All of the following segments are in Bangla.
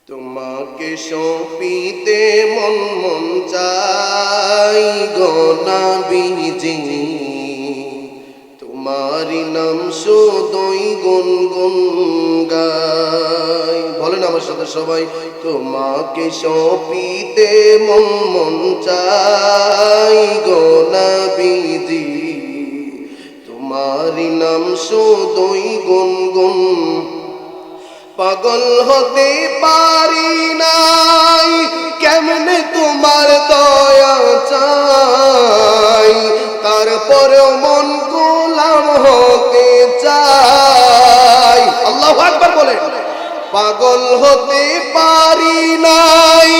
তোমাকে সপিতে মন মন চাই গো নবীজি, তোমারি নাম শুধুই গুনগুন গাই। বলেন আমার সাথে সবাই, তোমাকে সপিতে মন মন চাই গো নবীজি, তোমারি নাম শুধুই গুনগুন। পাগল হতে পারি নাই, কেমনে তোমার দয়া চাই, তারপরেও মন গোলাম হতে চাই। আল্লাহু আকবার বলে। পাগল হতে পারি নাই,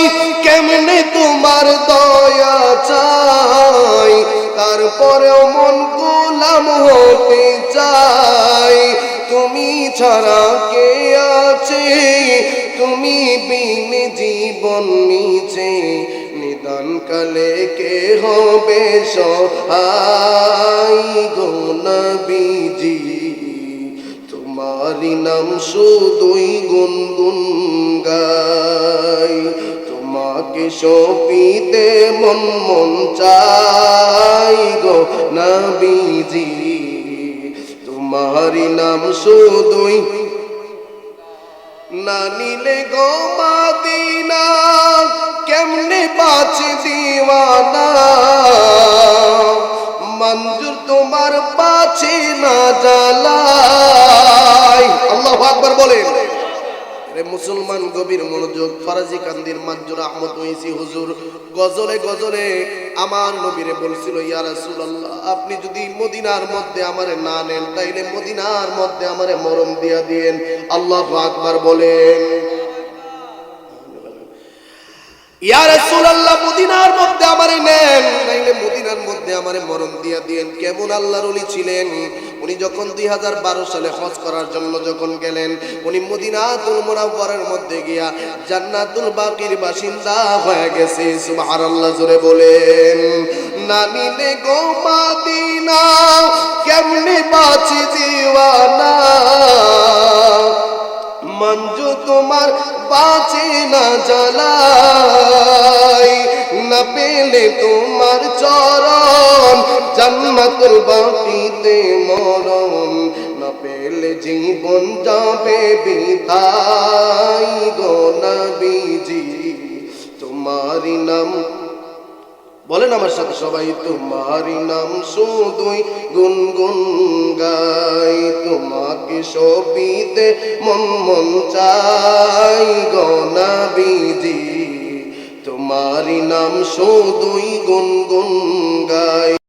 কেমনে তোমার দয়া চাই, তারপরেও মন গোলাম হতে চাই। তুমি ছাড়া কে আছে, তুমি বিন জীবন নিচে, নিদান কালে কে হবে সহায় গো নবীজি, তোমারি নাম শুধুই গুনগুন গাই। তোমাকে সপিতে মন মন চাই গো নবীজি, তোমারি নাম শুধুই। না নিলে গো মদিনা, কেমনে বাঁচে দিওয়ানা, মঞ্জুর তোমার পাছে না জ্বালাই। আল্লাহু আকবার বলেন। মুসলমান গভীর মনোযোগ। ফরাজি কান্দির মঞ্জুর আহমদ ওইসি হুজুর গজলে গজলে আমার নবীরে বলছিল, ইয়া রাসূলুল্লাহ, আপনি যদি মদিনার মধ্যে আমারে না নেন, তাইলে মদিনার মধ্যে আমারে মরম দিয়া দিয়েন। আল্লাহু আকবার বলেন। ইয়া রাসূলুল্লাহ, মদিনার মধ্যে আমারে নেন, নাইলে মদিনার মধ্যে আমারে মরণ দিয়া দিয়েন। কেমন আল্লাহর ওলি ছিলেন উনি! যখন 2012 সালে হজ করার জন্য যখন গেলেন, উনি মদিনাতুল মুনাওয়ারার মধ্যে গিয়া জান্নাতুল বাকির বাসিন্দা হয়ে গেছে। সুবহানাল্লাহ, জোরে বলেন। না নিলে গো মদিনা, কেমনে বাঁচি দিওয়ানা, মঞ্জু তোমার বাঁচে না জ্বালাই, না পেলে তোমার চরণ জান্নাতুল বাকিতে মরণ, না পেলে জীবন যাবে বিদায় গো নবীজি, তোমারি নাম। বলেন আমার সাথে সবাই, তোমারি নাম শুধুই গুনগুন গাই। তোমাকে সপিতে মন মন চাই গো নবীজি, তোমারি নাম শুধুই গুনগুন গাই।